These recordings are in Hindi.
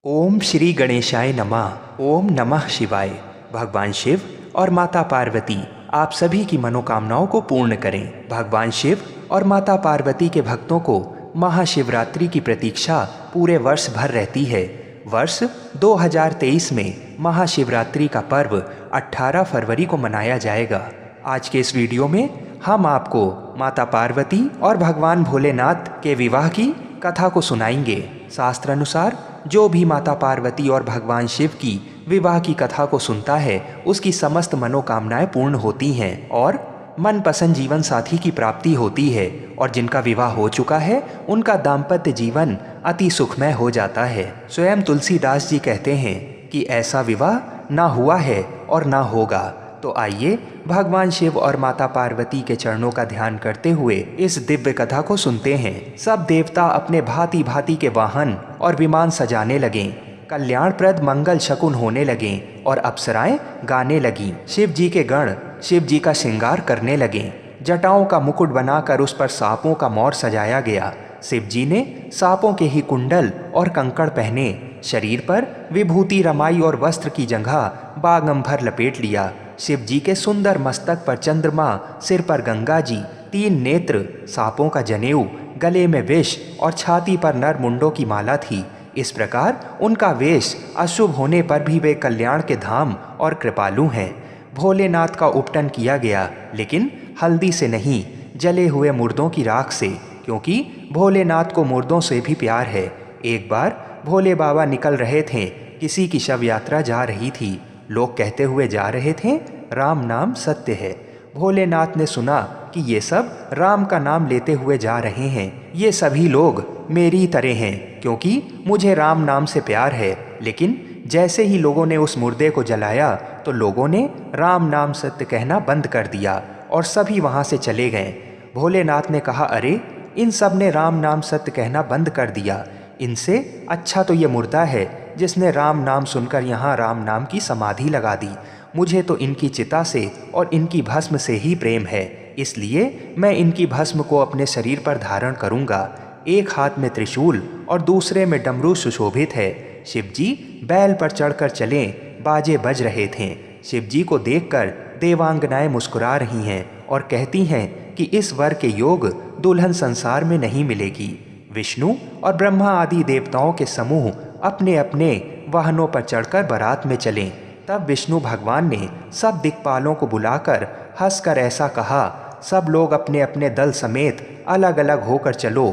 ओम श्री गणेशाय नमः। ओम नमः शिवाय। भगवान शिव और माता पार्वती आप सभी की मनोकामनाओं को पूर्ण करें। भगवान शिव और माता पार्वती के भक्तों को महाशिवरात्रि की प्रतीक्षा पूरे वर्ष भर रहती है। वर्ष 2023 में महाशिवरात्रि का पर्व 18 फरवरी को मनाया जाएगा। आज के इस वीडियो में हम आपको माता पार्वती और भगवान भोलेनाथ के विवाह की कथा को सुनाएंगे। शास्त्र अनुसार जो भी माता पार्वती और भगवान शिव की विवाह की कथा को सुनता है उसकी समस्त मनोकामनाएं पूर्ण होती हैं और मनपसंद जीवन साथी की प्राप्ति होती है, और जिनका विवाह हो चुका है उनका दाम्पत्य जीवन अति सुखमय हो जाता है। स्वयं तुलसीदास जी कहते हैं कि ऐसा विवाह ना हुआ है और ना होगा। तो आइए भगवान शिव और माता पार्वती के चरणों का ध्यान करते हुए इस दिव्य कथा को सुनते हैं। सब देवता अपने भांति भांति के वाहन और विमान सजाने लगे, कल्याणप्रद मंगल शकुन होने लगे और अप्सराएं गाने लगीं। शिव जी के गण शिव जी का श्रृंगार करने लगे। जटाओं का मुकुट बनाकर उस पर सांपों का मौर सजाया गया। शिव जी ने सांपों के ही कुंडल और कंकड़ पहने, शरीर पर विभूति रमाई और वस्त्र की जगह बागंबर लपेट लिया। शिव जी के सुंदर मस्तक पर चंद्रमा, सिर पर गंगा जी, 3 नेत्र, सांपों का जनेऊ, गले में विष और छाती पर नर मुंडों की माला थी। इस प्रकार उनका वेश अशुभ होने पर भी वे कल्याण के धाम और कृपालु हैं। भोलेनाथ का उपटन किया गया, लेकिन हल्दी से नहीं, जले हुए मुर्दों की राख से, क्योंकि भोलेनाथ को मुर्दों से भी प्यार है। एक बार भोले बाबा निकल रहे थे, किसी की शव यात्रा जा रही थी। लोग कहते हुए जा रहे थे, राम नाम सत्य है। भोलेनाथ ने सुना कि ये सब राम का नाम लेते हुए जा रहे हैं। ये सभी लोग मेरी तरह हैं, क्योंकि मुझे राम नाम से प्यार है। लेकिन जैसे ही लोगों ने उस मुर्दे को जलाया तो लोगों ने राम नाम सत्य कहना बंद कर दिया और सभी वहाँ से चले गए। भोलेनाथ ने कहा, अरे इन सब ने राम नाम सत्य कहना बंद कर दिया। इनसे अच्छा तो ये मुर्दा है जिसने राम नाम सुनकर यहाँ राम नाम की समाधि लगा दी। मुझे तो इनकी चिता से और इनकी भस्म से ही प्रेम है, इसलिए मैं इनकी भस्म को अपने शरीर पर धारण करूँगा। एक हाथ में त्रिशूल और दूसरे में डमरू सुशोभित है। शिव जी बैल पर चढ़कर चले, बाजे बज रहे थे। शिव जी को देखकर देवांगनाएं मुस्कुरा रही हैं और कहती हैं कि इस वर के योग दुल्हन संसार में नहीं मिलेगी। विष्णु और ब्रह्मा आदि देवताओं के समूह अपने अपने वाहनों पर चढ़कर बारात में चले। तब विष्णु भगवान ने सब दिक्पालों को बुलाकर हंसकर ऐसा कहा, सब लोग अपने अपने दल समेत अलग अलग होकर चलो।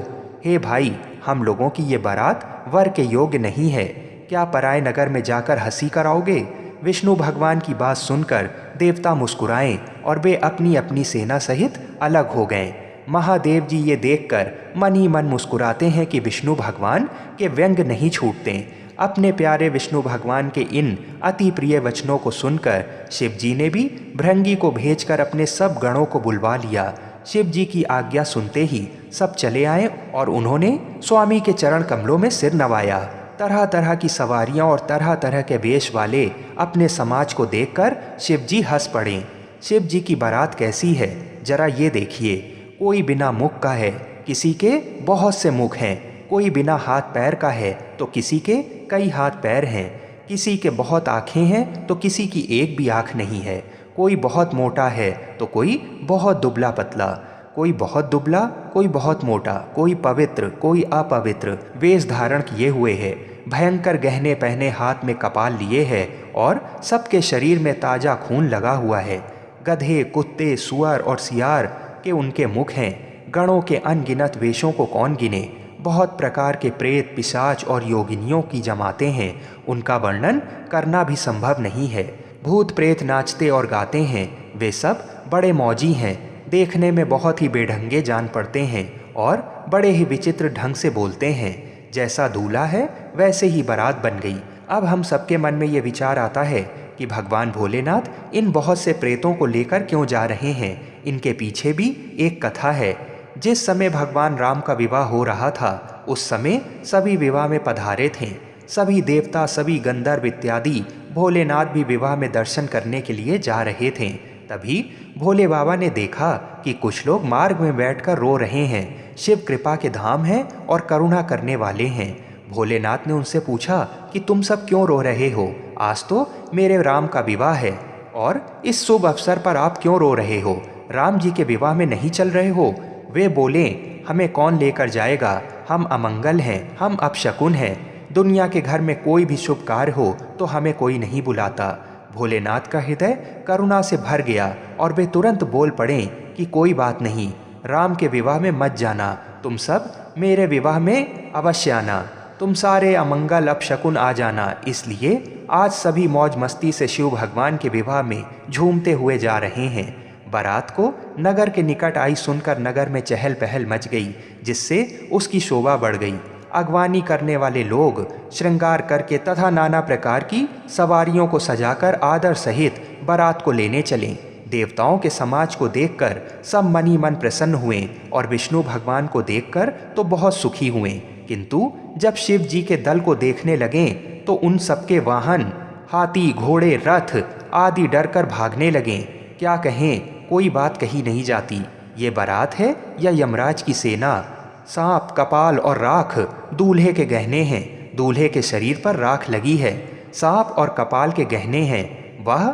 हे भाई, हम लोगों की ये बारात वर के योग्य नहीं है, क्या पराए नगर में जाकर हंसी कराओगे? विष्णु भगवान की बात सुनकर देवता मुस्कुराए और वे अपनी अपनी सेना सहित अलग हो गए। महादेव जी ये देखकर मन ही मन मुस्कुराते हैं कि विष्णु भगवान के व्यंग नहीं छूटते। अपने प्यारे विष्णु भगवान के इन अति प्रिय वचनों को सुनकर शिव जी ने भी भृंगी को भेजकर अपने सब गणों को बुलवा लिया। शिव जी की आज्ञा सुनते ही सब चले आए और उन्होंने स्वामी के चरण कमलों में सिर नवाया। तरह तरह की सवारियां और तरह तरह के वेश वाले अपने समाज को देखकर शिव जी हंस पड़े। शिव जी की बारात कैसी है जरा ये देखिए। कोई बिना मुख का है, किसी के बहुत से मुख हैं। कोई बिना हाथ पैर का है तो किसी के कई हाथ पैर हैं। किसी के बहुत आँखें हैं तो किसी की एक भी आँख नहीं है। कोई बहुत मोटा है तो कोई बहुत दुबला पतला। कोई बहुत दुबला, कोई बहुत मोटा, कोई पवित्र, कोई अपवित्र वेश धारण किए हुए है। भयंकर गहने पहने हाथ में कपाल लिए है और सबके शरीर में ताजा खून लगा हुआ है। गधे, कुत्ते, सुअर और सियार के उनके मुख हैं। गणों के अनगिनत वेशों को कौन गिने। बहुत प्रकार के प्रेत, पिशाच और योगिनियों की जमाते हैं, उनका वर्णन करना भी संभव नहीं है। भूत प्रेत नाचते और गाते हैं। वे सब बड़े मौजी हैं, देखने में बहुत ही बेढंगे जान पड़ते हैं और बड़े ही विचित्र ढंग से बोलते हैं। जैसा दूल्हा है वैसे ही बारात बन गई। अब हम सबके मन में ये विचार आता है कि भगवान भोलेनाथ इन बहुत से प्रेतों को लेकर क्यों जा रहे हैं। इनके पीछे भी एक कथा है। जिस समय भगवान राम का विवाह हो रहा था उस समय सभी विवाह में पधारे थे। सभी देवता, सभी गंधर्व इत्यादि भोलेनाथ भी विवाह में दर्शन करने के लिए जा रहे थे। तभी भोले बाबा ने देखा कि कुछ लोग मार्ग में बैठकर रो रहे हैं। शिव कृपा के धाम हैं और करुणा करने वाले हैं। भोलेनाथ ने उनसे पूछा कि कि तुम सब क्यों रो रहे हो, आज तो मेरे राम का विवाह है और इस शुभ अवसर पर आप क्यों रो रहे हो, राम जी के विवाह में नहीं चल रहे हो। वे बोले, हमें कौन लेकर जाएगा, हम अमंगल हैं, हम अपशकुन हैं, दुनिया के घर में कोई भी शुभ कार्य हो तो हमें कोई नहीं बुलाता। भोलेनाथ का हृदय करुणा से भर गया और वे तुरंत बोल पड़े कि कोई बात नहीं, राम के विवाह में मत जाना, तुम सब मेरे विवाह में अवश्य आना, तुम सारे अमंगल अपशकुन आ जाना। इसलिए आज सभी मौज मस्ती से शिव भगवान के विवाह में झूमते हुए जा रहे हैं। बारात को नगर के निकट आई सुनकर नगर में चहल पहल मच गई, जिससे उसकी शोभा बढ़ गई। अगवानी करने वाले लोग श्रृंगार करके तथा नाना प्रकार की सवारियों को सजाकर आदर सहित बारात को लेने चले। देवताओं के समाज को देखकर सब मन ही मन प्रसन्न हुए और विष्णु भगवान को देखकर तो बहुत सुखी हुए, किंतु जब शिव जी के दल को देखने लगे तो उन सबके वाहन हाथी, घोड़े, रथ आदि डरकर भागने लगे। क्या कहें, कोई बात कही नहीं जाती। ये बारात है या यमराज की सेना। सांप, कपाल और राख दूल्हे के गहने हैं, दूल्हे के शरीर पर राख लगी है, सांप और कपाल के गहने हैं, वह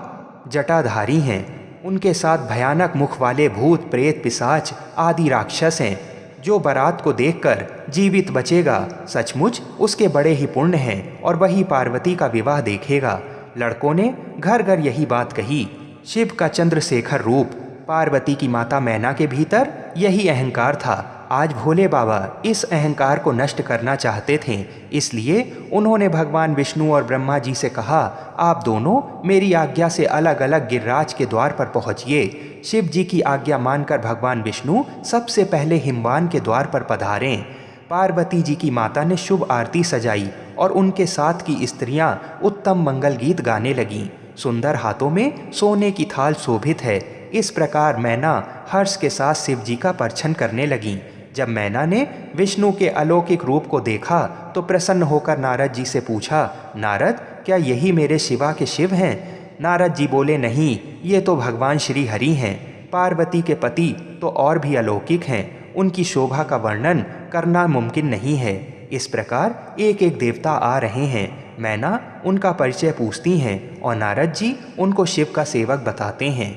जटाधारी हैं, उनके साथ भयानक मुख वाले भूत, प्रेत, पिशाच आदि राक्षस हैं। जो बारात को देखकर जीवित बचेगा सचमुच उसके बड़े ही पुण्य हैं और वही पार्वती का विवाह देखेगा। लड़कों ने घर घर यही बात कही। शिव का चंद्रशेखर रूप, पार्वती की माता मैना के भीतर यही अहंकार था। आज भोले बाबा इस अहंकार को नष्ट करना चाहते थे, इसलिए उन्होंने भगवान विष्णु और ब्रह्मा जी से कहा, आप दोनों मेरी आज्ञा से अलग अलग गिरिराज के द्वार पर पहुँचिए। शिव जी की आज्ञा मानकर भगवान विष्णु सबसे पहले हिमवान के द्वार पर पधारें। पार्वती जी की माता ने शुभ आरती सजाई और उनके साथ की स्त्रियां उत्तम मंगल गीत गाने लगीं। सुंदर हाथों में सोने की थाल शोभित है। इस प्रकार मैना हर्ष के साथ शिव जी का परछन करने लगीं। जब मैना ने विष्णु के अलौकिक रूप को देखा तो प्रसन्न होकर नारद जी से पूछा, नारद, क्या यही मेरे शिवा के शिव हैं? नारद जी बोले, नहीं, ये तो भगवान श्री हरि हैं। पार्वती के पति तो और भी अलौकिक हैं, उनकी शोभा का वर्णन करना मुमकिन नहीं है। इस प्रकार एक एक देवता आ रहे हैं। मैना उनका परिचय पूछती हैं और नारद जी उनको शिव का सेवक बताते हैं।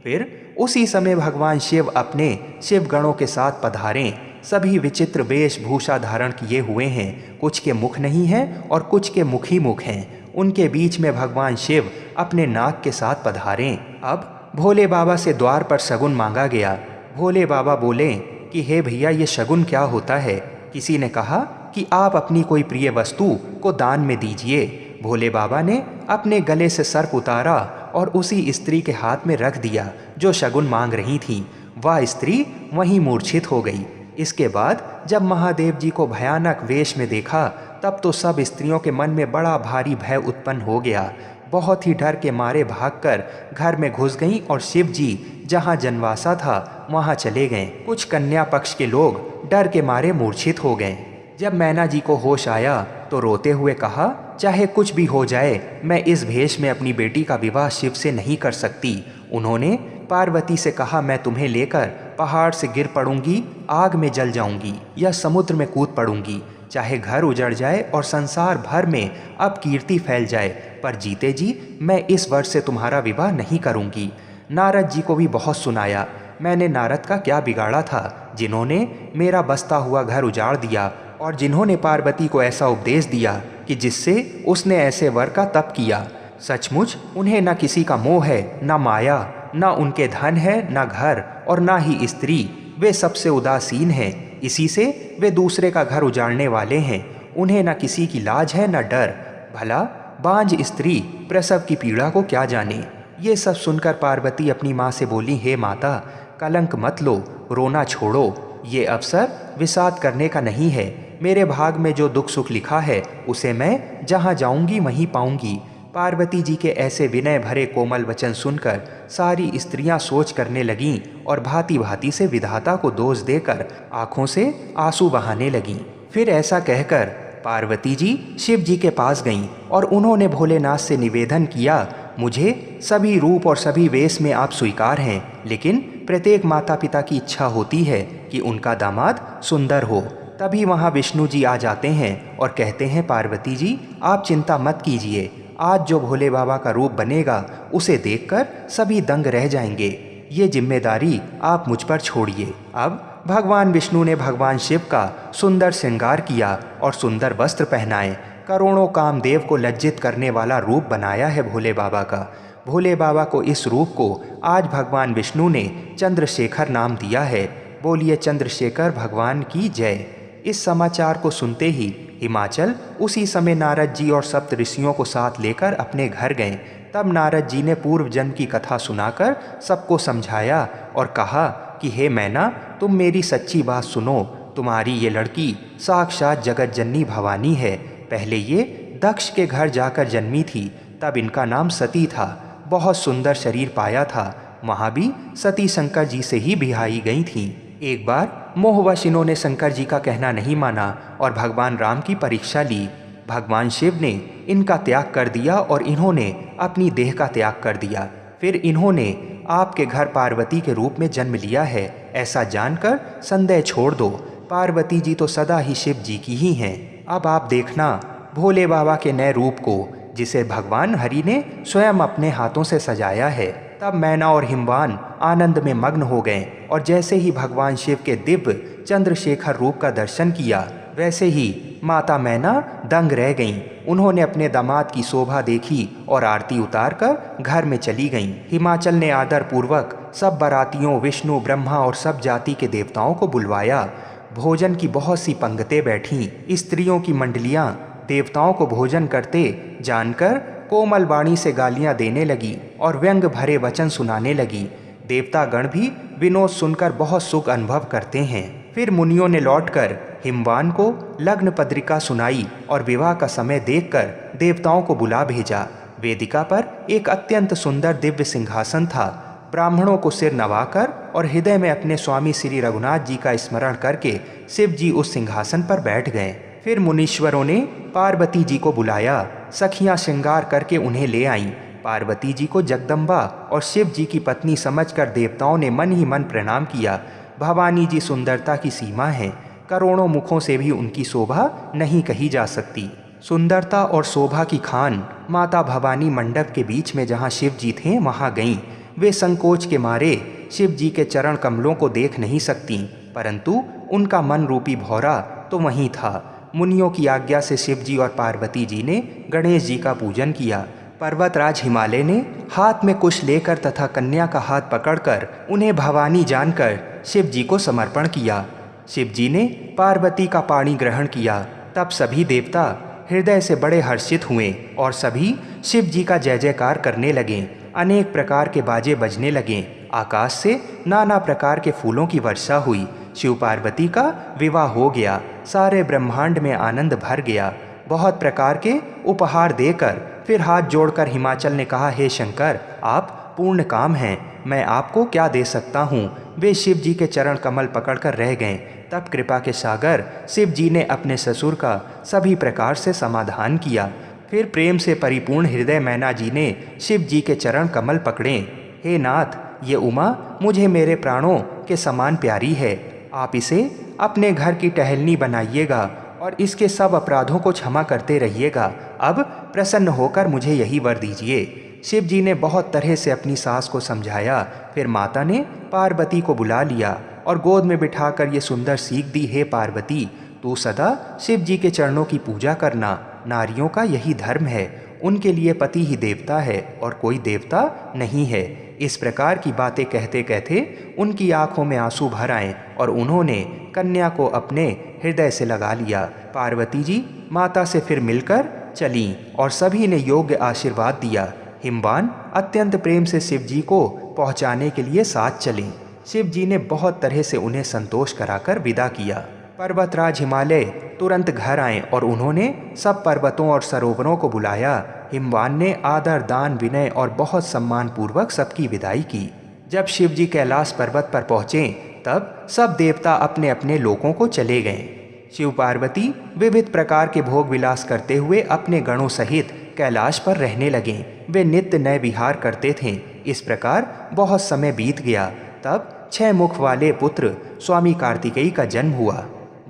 फिर उसी समय भगवान शिव अपने शिव गणों के साथ पधारें। सभी विचित्र वेशभूषा धारण किए हुए हैं, कुछ के मुख नहीं हैं और कुछ के मुख ही मुख हैं। उनके बीच में भगवान शिव अपने नाग के साथ पधारें। अब भोले बाबा से द्वार पर शगुन मांगा गया। भोले बाबा बोले कि हे भैया, ये शगुन क्या होता है? किसी ने कहा कि आप अपनी कोई प्रिय वस्तु को दान में दीजिए। भोले बाबा ने अपने गले से सर्प उतारा और उसी स्त्री के हाथ में रख दिया जो शगुन मांग रही थी। वह स्त्री वहीं मूर्छित हो गई। इसके बाद जब महादेव जी को भयानक वेश में देखा तब तो सब स्त्रियों के मन में बड़ा भारी भय उत्पन्न हो गया। बहुत ही डर के मारे भागकर घर में घुस गईं और शिव जी जहाँ जनवासा था वहाँ चले गए। कुछ कन्या पक्ष के लोग डर के मारे मूर्छित हो गए। जब मैना जी को होश आया तो रोते हुए कहा, चाहे कुछ भी हो जाए, मैं इस भेष में अपनी बेटी का विवाह शिव से नहीं कर सकती। उन्होंने पार्वती से कहा, मैं तुम्हें लेकर पहाड़ से गिर पड़ूंगी, आग में जल जाऊंगी या समुद्र में कूद पड़ूंगी, चाहे घर उजड़ जाए और संसार भर में अब कीर्ति फैल जाए, पर जीते जी मैं इस वर्ष से तुम्हारा विवाह नहीं करूंगी। नारद जी को भी बहुत सुनाया। मैंने नारद का क्या बिगाड़ा था, जिन्होंने मेरा बसता हुआ घर उजाड़ दिया और जिन्होंने पार्वती को ऐसा उपदेश दिया कि जिससे उसने ऐसे वर का तप किया। सचमुच उन्हें न किसी का मोह है, न माया, न उनके धन है, न घर और न ही स्त्री। वे सबसे उदासीन हैं, इसी से वे दूसरे का घर उजाड़ने वाले हैं। उन्हें न किसी की लाज है न डर। भला बांझ स्त्री प्रसव की पीड़ा को क्या जाने। ये सब सुनकर पार्वती अपनी माँ से बोली, हे माता, कलंक मत लो, रोना छोड़ो। ये अवसर विषाद करने का नहीं है। मेरे भाग में जो दुख सुख लिखा है उसे मैं जहाँ जाऊंगी वहीं पाऊंगी। पार्वती जी के ऐसे विनय भरे कोमल वचन सुनकर सारी स्त्रियां सोच करने लगीं और भांति भांति से विधाता को दोष देकर आंखों से आंसू बहाने लगीं। फिर ऐसा कहकर पार्वती जी शिव जी के पास गईं और उन्होंने भोलेनाथ से निवेदन किया, मुझे सभी रूप और सभी वेश में आप स्वीकार हैं, लेकिन प्रत्येक माता पिता की इच्छा होती है कि उनका दामाद सुंदर हो। तभी वहाँ विष्णु जी आ जाते हैं और कहते हैं, पार्वती जी आप चिंता मत कीजिए, आज जो भोले बाबा का रूप बनेगा उसे देखकर सभी दंग रह जाएंगे। ये जिम्मेदारी आप मुझ पर छोड़िए। अब भगवान विष्णु ने भगवान शिव का सुंदर श्रृंगार किया और सुंदर वस्त्र पहनाए। करोड़ों कामदेव को लज्जित करने वाला रूप बनाया है भोले बाबा का। भोले बाबा को इस रूप को आज भगवान विष्णु ने चंद्रशेखर नाम दिया है। बोलिए चंद्रशेखर भगवान की जय। इस समाचार को सुनते ही हिमाचल उसी समय नारद जी और सप्त ऋषियों को साथ लेकर अपने घर गए। तब नारद जी ने पूर्व जन्म की कथा सुनाकर सबको समझाया और कहा कि हे मैना, तुम मेरी सच्ची बात सुनो। तुम्हारी ये लड़की साक्षात जगत जननी भवानी है। पहले ये दक्ष के घर जाकर जन्मी थी, तब इनका नाम सती था। बहुत सुंदर शरीर पाया था। वहाँ भी सती शंकर जी से ही बिहाई गई थीं। एक बार मोहवश इन्होंने शंकर जी का कहना नहीं माना और भगवान राम की परीक्षा ली। भगवान शिव ने इनका त्याग कर दिया और इन्होंने अपनी देह का त्याग कर दिया। फिर इन्होंने आपके घर पार्वती के रूप में जन्म लिया है, ऐसा जानकर संदेह छोड़ दो। पार्वती जी तो सदा ही शिव जी की ही हैं। अब आप देखना भोले बाबा के नए रूप को, जिसे भगवान हरि ने स्वयं अपने हाथों से सजाया है। तब मैना और हिमवान आनंद में मग्न हो गए और जैसे ही भगवान शिव के दिव्य चंद्रशेखर रूप का दर्शन किया, वैसे ही माता मैना दंग रह गईं। उन्होंने अपने दामाद की शोभा देखी और आरती उतारकर घर में चली गईं। हिमाचल ने आदर पूर्वक सब बारातियों, विष्णु, ब्रह्मा और सब जाति के देवताओं को बुलवाया। भोजन की बहुत सी पंक्तियां बैठीं। स्त्रियों की मंडलियां देवताओं को भोजन करते जानकर कोमल वाणी से गालियां देने लगी और व्यंग भरे वचन सुनाने लगी। देवतागण भी विनोद सुनकर बहुत सुख अनुभव करते हैं। फिर मुनियों ने लौटकर हिमवान को लग्न पत्रिका सुनाई और विवाह का समय देखकर देवताओं को बुला भेजा। वेदिका पर एक अत्यंत सुंदर दिव्य सिंहासन था। ब्राह्मणों को सिर नवाकर और हृदय में अपने स्वामी श्री रघुनाथ जी का स्मरण करके शिव जी उस सिंहासन पर बैठ गए। फिर मुनीश्वरों ने पार्वती जी को बुलाया। सखियां श्रृंगार करके उन्हें ले आईं। पार्वती जी को जगदम्बा और शिव जी की पत्नी समझकर देवताओं ने मन ही मन प्रणाम किया। भवानी जी सुंदरता की सीमा है। करोड़ों मुखों से भी उनकी शोभा नहीं कही जा सकती। सुंदरता और शोभा की खान माता भवानी मंडप के बीच में जहाँ शिव जी थे वहाँ गईं। वे संकोच के मारे शिव जी के चरण कमलों को देख नहीं सकती, परंतु उनका मन रूपी भौरा तो वहीं था। मुनियों की आज्ञा से शिव जी और पार्वती जी ने गणेश जी का पूजन किया। पर्वतराज हिमालय ने हाथ में कुश लेकर तथा कन्या का हाथ पकड़कर उन्हें भवानी जानकर शिव जी को समर्पण किया। शिव जी ने पार्वती का पाणी ग्रहण किया। तब सभी देवता हृदय से बड़े हर्षित हुए और सभी शिव जी का जय जयकार करने लगे। अनेक प्रकार के बाजे बजने लगे। आकाश से नाना प्रकार के फूलों की वर्षा हुई। शिव पार्वती का विवाह हो गया। सारे ब्रह्मांड में आनंद भर गया। बहुत प्रकार के उपहार देकर फिर हाथ जोड़कर हिमाचल ने कहा, हे शंकर, आप पूर्ण काम हैं, मैं आपको क्या दे सकता हूँ। वे शिव जी के चरण कमल पकड़कर रह गए। तब कृपा के सागर शिव जी ने अपने ससुर का सभी प्रकार से समाधान किया। फिर प्रेम से परिपूर्ण हृदय मैना जी ने शिव जी के चरण कमल पकड़े। हे नाथ, ये उमा मुझे मेरे प्राणों के समान प्यारी है। आप इसे अपने घर की टहलनी बनाइएगा और इसके सब अपराधों को क्षमा करते रहिएगा। अब प्रसन्न होकर मुझे यही वर दीजिए। शिव जी ने बहुत तरह से अपनी सास को समझाया। फिर माता ने पार्वती को बुला लिया और गोद में बिठाकर ये सुंदर सीख दी, हे पार्वती, तू सदा शिव जी के चरणों की पूजा करना। नारियों का यही धर्म है। उनके लिए पति ही देवता है और कोई देवता नहीं है। इस प्रकार की बातें कहते कहते उनकी आंखों में आंसू भर आए और उन्होंने कन्या को अपने हृदय से लगा लिया। पार्वती जी माता से फिर मिलकर चलीं और सभी ने योग्य आशीर्वाद दिया। हिमवान अत्यंत प्रेम से शिव जी को पहुंचाने के लिए साथ चले। शिव जी ने बहुत तरह से उन्हें संतोष कराकर विदा किया। पर्वतराज हिमालय तुरंत घर आए और उन्होंने सब पर्वतों और सरोवरों को बुलाया। हिमवान ने आदर, दान, विनय और बहुत सम्मान पूर्वक सबकी विदाई की। जब शिव जी कैलाश पर्वत पर पहुँचे तब सब देवता अपने अपने लोकों को चले गए। शिव पार्वती विविध प्रकार के भोग विलास करते हुए अपने गणों सहित कैलाश पर रहने लगे। वे नित्य नए विहार करते थे। इस प्रकार बहुत समय बीत गया। तब 6 मुख वाले पुत्र स्वामी कार्तिकेय का जन्म हुआ।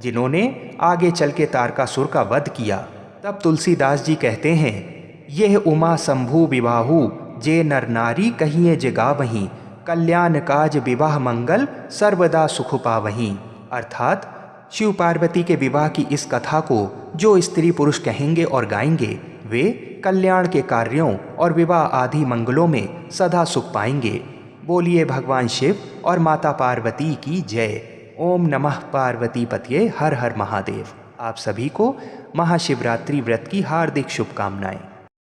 जिन्होंने आगे चल के तारकासुर का वध किया। तब तुलसीदास जी कहते हैं, यह उमा शंभु विवाहु जे नर नारी कहिए जे गावहीं, कल्याण काज विवाह मंगल सर्वदा सुख पावहीं। अर्थात शिव पार्वती के विवाह की इस कथा को जो स्त्री पुरुष कहेंगे और गाएंगे वे कल्याण के कार्यों और विवाह आदि मंगलों में सदा सुख पाएंगे। बोलिए भगवान शिव और माता पार्वती की जय। ओम नमः पार्वती पतये हर हर महादेव। आप सभी को महाशिवरात्रि व्रत की हार्दिक शुभकामनाएं।